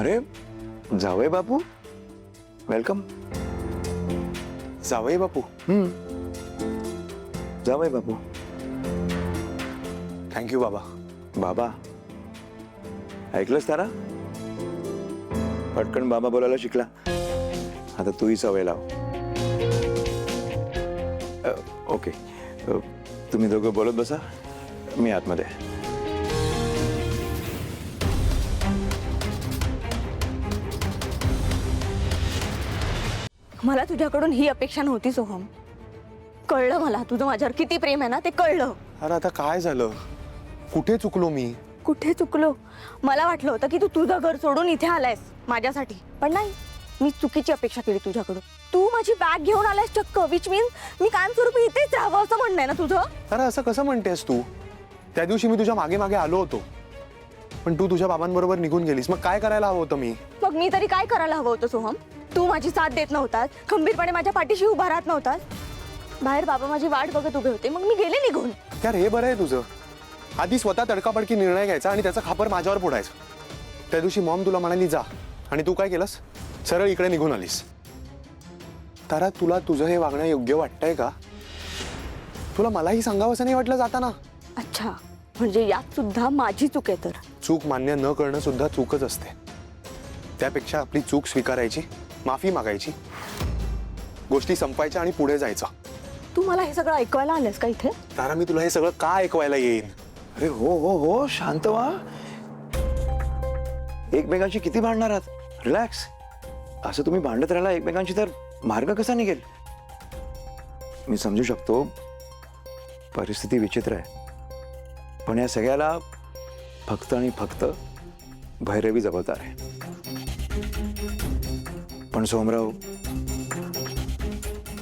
अरे जावई बापू, वेलकम. जावई बापू. जावई बापू. थँक्यू बाबा. बाबा ऐकलंस तारा, पटकन बाबा बोलायला शिकला. आता तूही सवय लाव. ओके, तुम्ही दोघं बोलत बसा, मी आतमध्ये. मला तुझ्याकडून ही अपेक्षा नव्हती सोहम. कळलं मला तुझं माझ्यावर किती प्रेम आहे ना, ते कळलं. अरे आता काय झालं? कुठे चुकलो मी? कुठे चुकलो? मला वाटलं होतं की तू तुझं घर सोडून इथे आलायस माझ्यासाठी, पण नाही. मी चुकीची अपेक्षा केली तुझ्याकडून. तू माझी बॅग घेऊन आलायस चक्क, विच मीन्स मी कायमस्वरूपी इथेच राहावं असं म्हणणं आहे ना तुझं? अरे असं कसं म्हणतेस तू? त्या दिवशी मी तुझ्या मागे मागे आलो होतो, पण तू तुझ्या बाबांबरोबर निघून गेलीस. मग काय करायला हवं होतं मी? मग मी तरी काय करायला हवं होतं सोहम? तू माझी साथ देत नव्हतास, खंबीरपणे माझ्या पाठीशी उभा राहत नव्हतास. बाहेर बाबा माझी वाट बघत उभे होते, मग मी गेले निघून. यार हे बरं आहे तुझं. आधी स्वतः तडकाफडकी निर्णय घ्यायचा आणि त्याचा खापर माझ्यावर फोडायचा. त्या दिवशी मॉम तुला म्हणाली जा, आणि तू काय केलंस? सरळ इकडे निघून आलीस. तारा, तुला तुझं हे वागणं योग्य वाटतंय का? तुला मलाही सांगावं असं नाही वाटलं जाताना? अच्छा, म्हणजे यात सुद्धा माझी चूक आहे. तर चूक मान्य न करणं सुद्धा चूकच असते. त्यापेक्षा आपली चूक स्वीकारायची, माफी मागायची, गोष्टी संपायच्या आणि पुढे जायचं. तू मला हे सगळं ऐकवायला आलंस का इथे? तारा, मी तुला हे सगळं का ऐकवायला येईन? अरे हो हो हो, शांत व्हा. एकमेकांशी किती भांडणार आहात? रिलॅक्स. असं तुम्ही भांडत राहिला एकमेकांशी तर मार्ग कसा निघेल? मी समजू शकतो परिस्थिती विचित्र आहे, पण या सगळ्याला फक्त आणि फक्त भैरवी जबाबदार आहे. पण सोमराव,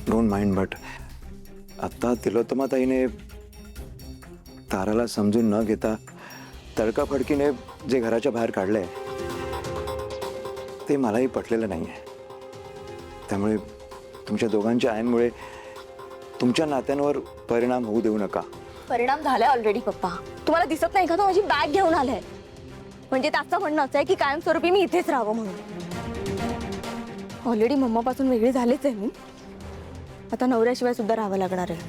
डोंट माइंड, बट आता तिलोत्तमाताईने ताराला समजून न घेता तडकाफडकीने जे घराच्या बाहेर काढलंय ते मलाही पटलेलं नाही आहे. त्यामुळे तुमच्या दोघांच्या आयनमुळे तुमच्या नात्यांवर परिणाम होऊ देऊ नका. परिणाम झालाय ऑलरेडी पप्पा. तुम्हाला दिसत नाही का तो माझी बॅग घेऊन आलाय? म्हणजे त्याचं म्हणणं असं आहे की कायमस्वरूपी मी इथेच राहावं म्हणून. ऑलरेडी मम्मापासून वेगळी झालीच आहे मी, आता नवऱ्याशिवाय सुद्धा राहावं लागणार आहे.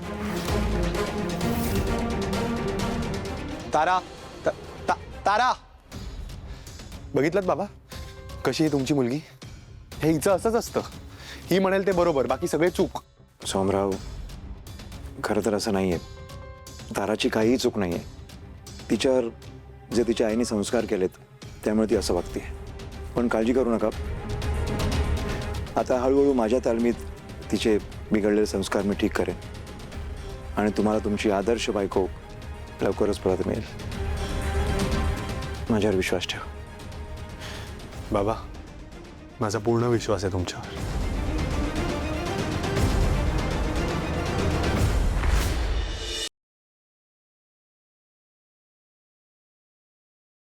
तारा, तारा, बघितलं बाबा कशी आहे तुमची मुलगी? हे हिचं असंच असतं. ही म्हणेल ते बरोबर, बाकी सगळे चूक. सोमराव, खरं तर असं नाही आहे. ताराची काहीही चूक नाही आहे. तिच्यावर जे तिच्या आईने संस्कार केलेत त्यामुळे ती असं वागते. पण काळजी करू नका, आता हळूहळू माझ्या तालमीत तिचे बिघडलेले संस्कार मी ठीक करेन आणि तुम्हाला तुमची आदर्श बायको लवकरच परत मिळेल. माझ्यावर विश्वास ठेव. बाबा, माझा पूर्ण विश्वास आहे तुमच्यावर.